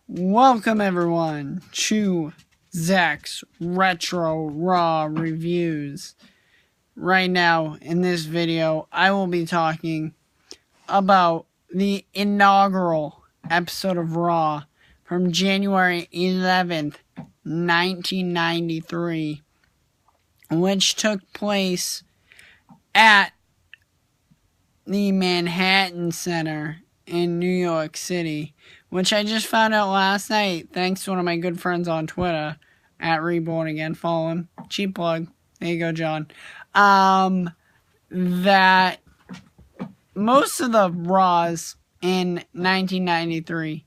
Welcome everyone to Zach's Retro Raw Reviews. Right now, in this video, I will be talking about the inaugural episode of Raw from January 11th, 1993, which took place at the Manhattan Center in New York City, which I just found out last night thanks to one of my good friends on Twitter, at Reborn Again. Follow him. Cheap plug. There you go, John. That most of the Raws in 1993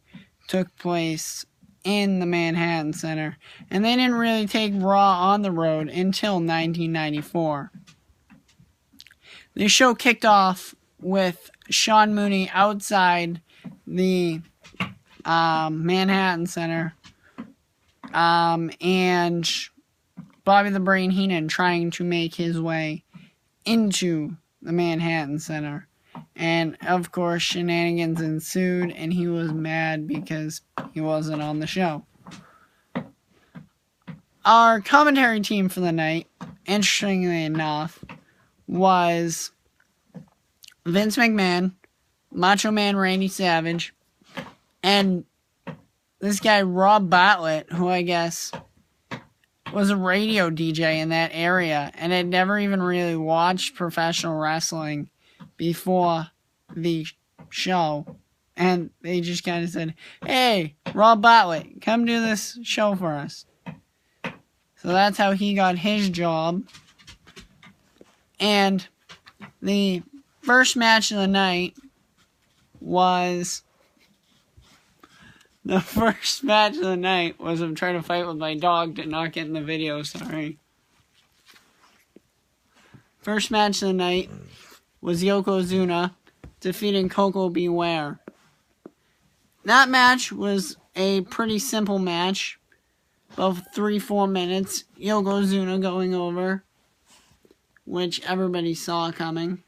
took place in the Manhattan Center, and they didn't really take Raw on the road until 1994. The show kicked off with Sean Mooney outside the Manhattan Center, and Bobby the Brain Heenan trying to make his way into the Manhattan Center. And, of course, shenanigans ensued, and he was mad because he wasn't on the show. Our commentary team for the night, interestingly enough, was Vince McMahon, Macho Man Randy Savage, and this guy Rob Bartlett, who I guess was a radio DJ in that area and had never even really watched professional wrestling before the show. And they just kind of said, "Hey, Rob Bartlett, come do this show for us." So that's how he got his job. And the first match of the night was... I'm trying to fight with my dog to not get in the video, sorry. First match of the night was Yokozuna defeating Koko B. Ware. That match was a pretty simple match. About 3-4 minutes. Yokozuna going over, which everybody saw coming.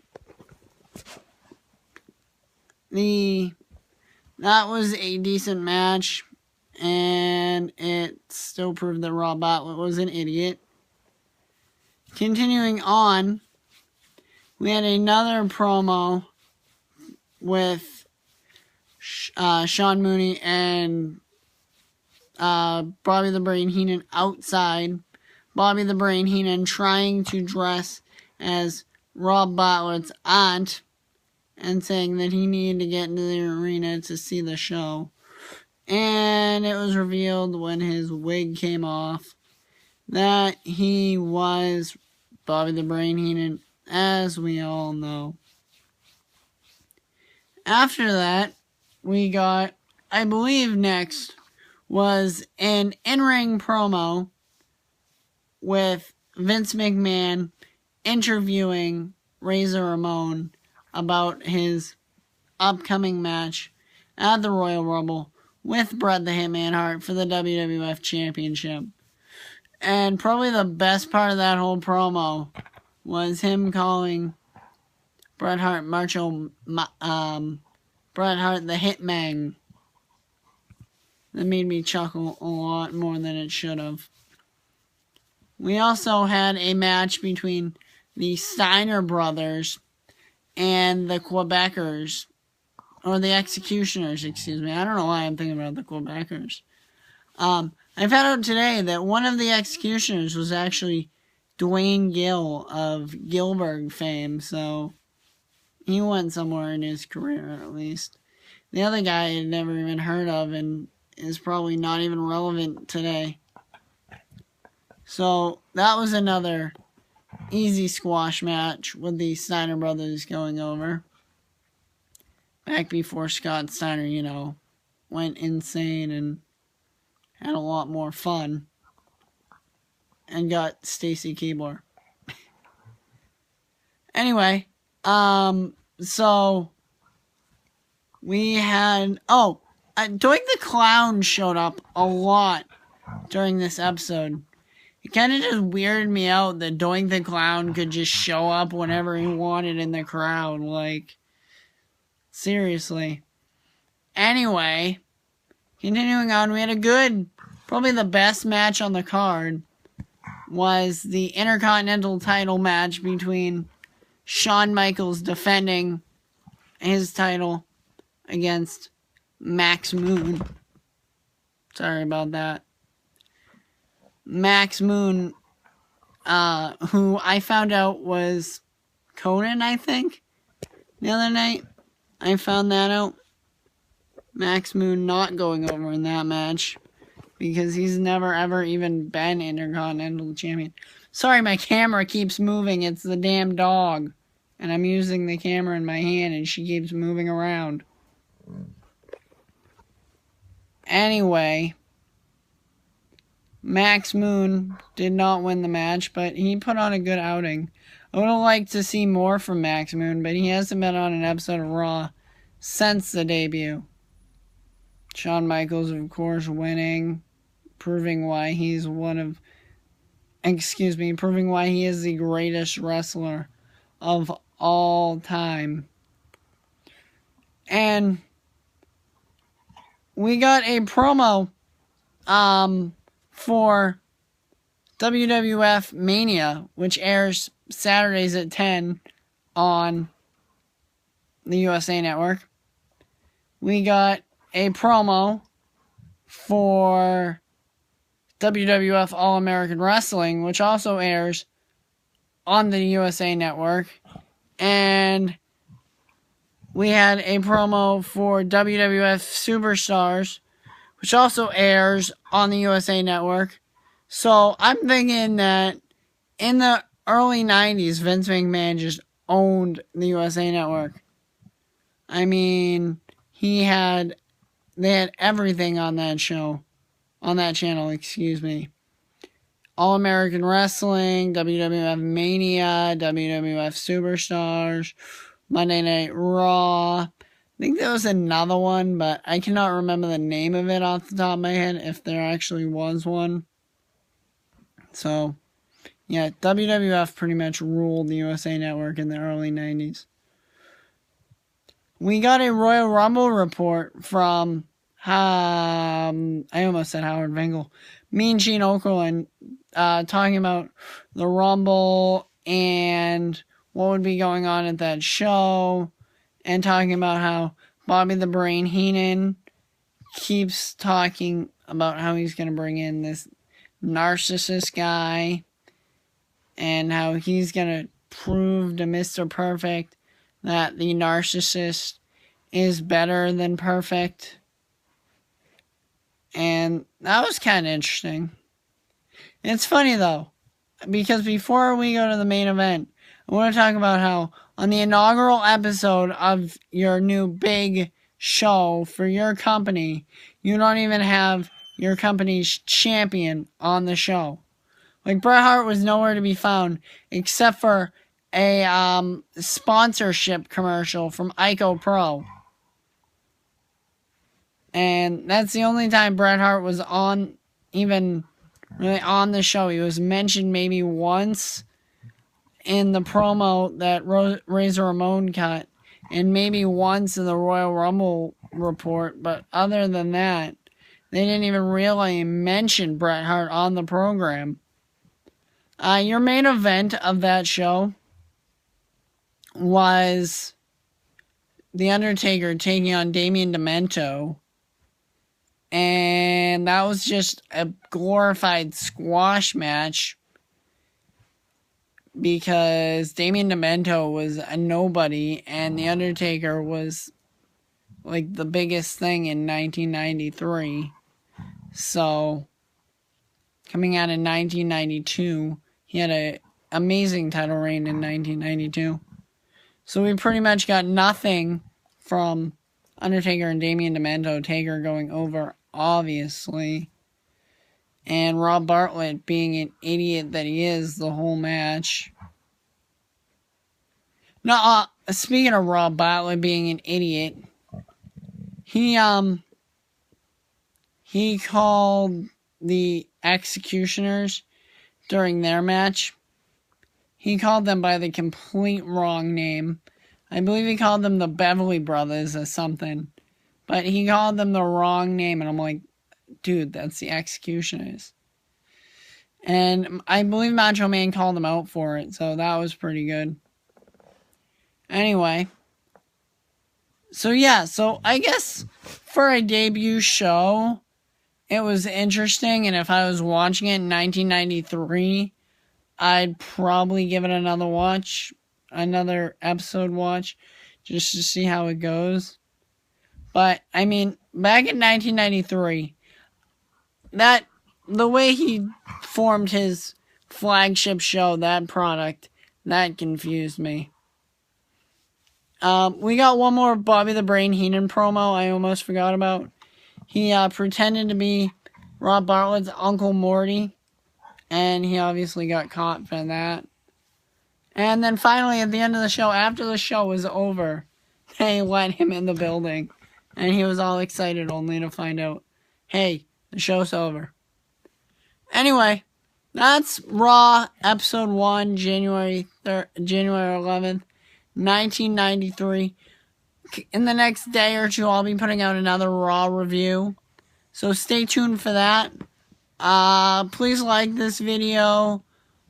That was a decent match, and it still proved that Rob Bartlett was an idiot. Continuing on, we had another promo with Sean Mooney and Bobby the Brain Heenan outside. Bobby the Brain Heenan trying to dress as Rob Bartlett's aunt and saying that he needed to get into the arena to see the show. And it was revealed when his wig came off that he was Bobby the Brain Heenan, as we all know. After that, we got, I believe next, was an in-ring promo with Vince McMahon interviewing Razor Ramon about his upcoming match at the Royal Rumble with Bret the Hitman Hart for the WWF Championship. And probably the best part of that whole promo was him calling Bret Hart Bret Hart the Hitman. That made me chuckle a lot more than it should have. We also had a match between the Steiner brothers and the Quebecers, or the Executioners, excuse me. I don't know why I'm thinking about the Quebecers. I found out today that one of the Executioners was actually Dwayne Gill of Gilbert fame, so he went somewhere in his career, at least. The other guy I had never even heard of and is probably not even relevant today. So that was another easy squash match with the Steiner brothers going over. Back before Scott Steiner, went insane and had a lot more fun. And got Stacy Keibler. Anyway, so we had... Doink the Clown showed up a lot during this episode. It kind of just weirded me out that Doink the Clown could just show up whenever he wanted in the crowd. Like, seriously. Anyway, continuing on, we had a good, probably the best match on the card was the Intercontinental title match between Shawn Michaels defending his title against Max Moon. Sorry about that. Max Moon, who I found out was Conan, I think, the other night. I found that out. Max Moon not going over in that match because he's never ever even been Intercontinental Champion. Sorry, my camera keeps moving. It's the damn dog. And I'm using the camera in my hand and she keeps moving around. Anyway, Max Moon did not win the match, but he put on a good outing. I would have liked to see more from Max Moon, but he hasn't been on an episode of Raw since the debut. Shawn Michaels, of course, winning, proving why he is the greatest wrestler of all time. And we got a promo for WWF Mania, which airs Saturdays at 10 on the USA Network. We got a promo for WWF All-American Wrestling, which also airs on the USA Network. And we had a promo for WWF Superstars, which also airs on the USA Network. So I'm thinking that in the early 90s, Vince McMahon just owned the USA Network. I mean, they had everything on that channel, All-American Wrestling, WWF Mania, WWF Superstars, Monday Night Raw. I think there was another one, but I cannot remember the name of it off the top of my head, if there actually was one. So, yeah, WWF pretty much ruled the USA Network in the early 90s. We got a Royal Rumble report from, I almost said Howard Finkel, Mean Gene Okerlund, talking about the Rumble and what would be going on at that show, and talking about how Bobby the Brain Heenan keeps talking about how he's going to bring in this narcissist guy, and how he's going to prove to Mr. Perfect that the narcissist is better than perfect. And that was kind of interesting. It's funny though, because before we go to the main event, I want to talk about how on the inaugural episode of your new big show for your company, you don't even have your company's champion on the show. Like, Bret Hart was nowhere to be found except for a sponsorship commercial from Ico Pro. And that's the only time Bret Hart was really on the show. He was mentioned maybe once in the promo that Razor Ramon cut, and maybe once in the Royal Rumble report, but other than that, they didn't even really mention Bret Hart on the program. Your main event of that show was The Undertaker taking on Damien Demento. And that was just a glorified squash match because Damien Demento was a nobody and The Undertaker was like the biggest thing in 1993. So, coming out in 1992, he had an amazing title reign in 1992. So we pretty much got nothing from Undertaker and Damien Demento. Taker going over, obviously. And Rob Bartlett being an idiot that he is the whole match. No, speaking of Rob Bartlett being an idiot, he called the Executioners during their match. He called them by the complete wrong name. I believe he called them the Beverly Brothers or something. But he called them the wrong name, and I'm like, dude, that's the Executioners. And I believe Macho Man called him out for it, so that was pretty good. Anyway. So yeah, so I guess for a debut show, it was interesting, and if I was watching it in 1993, I'd probably give it another watch, another episode watch, just to see how it goes. But, I mean, back in 1993, the way he formed his flagship show, that product, that confused me. We got one more Bobby the Brain Heenan promo I almost forgot about. He pretended to be Rob Bartlett's Uncle Morty, and he obviously got caught for that. And then finally, at the end of the show, after the show was over, they let him in the building, and he was all excited only to find out, hey, the show's over. Anyway, that's Raw Episode 1, January 11th. 1993. In the next day or two, I'll be putting out another Raw review, so stay tuned for that. Please like this video,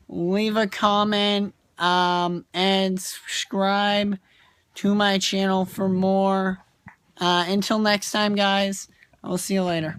leave a comment, and subscribe to my channel for more. Until next time, guys, I'll see you later.